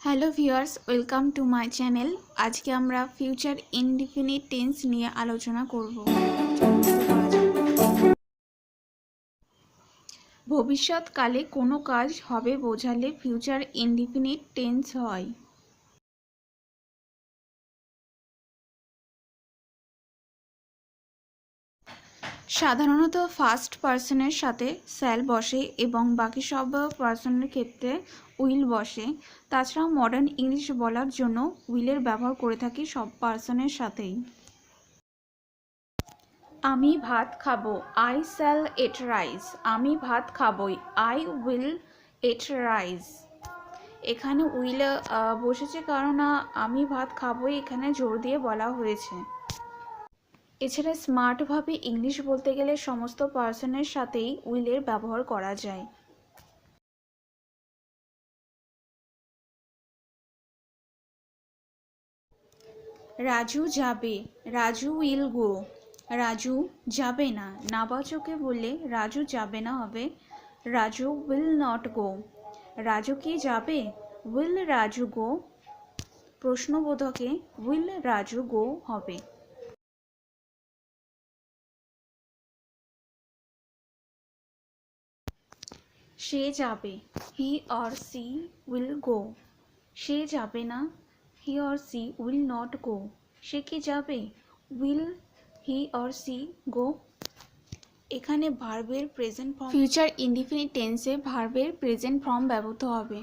Hello viewers, welcome to my channel. আজকে আমরা future indefinite tense নিয়ে আলোচনা করব। ভবিষ্যৎকালে কোনো কাজ হবে বোঝালে ফিউচার ইনডিফিনিট টেন্স হয়। সাধারণত ফার্স্ট পার্সনের সাথে স্যাল বসে এবং বাকি সব পার্সনের ক্ষেত্রে উইল বসে। তাছাড়াও মডার্ন ইংলিশ বলার জন্য উইলের ব্যবহার করে থাকি সব পার্সনের সাথেই। আমি ভাত খাবো, আই শ্যাল ইট রাইস। আমি ভাত খাবই, আই উইল ইট রাইস। এখানে উইল বসেছে কারণ আমি ভাত খাবই এখানে জোর দিয়ে বলা হয়েছে। এছাড়া স্মার্টভাবে ইংলিশ বলতে গেলে সমস্ত পার্সনের সাথেই উইলের ব্যবহার করা যায়। রাজু যাবে, রাজু উইল গো। রাজু যাবে না, নাবাচকে বললে রাজু যাবে না হবে Raju will not go. Raju কি যাবে? Will Raju go. প্রশ্নবোধকে উইল রাজু গো হবে। সে যাবে, he or she will go. সে যাবে না, he or she will not go. সে কি যাবে? Will he or she go. এখানে ভার্বের প্রেজেন্ট ফর্ম, ফিউচার ইনডিফিনিট টেন্সে ভার্বের প্রেজেন্ট ফর্ম ব্যবহৃত হবে।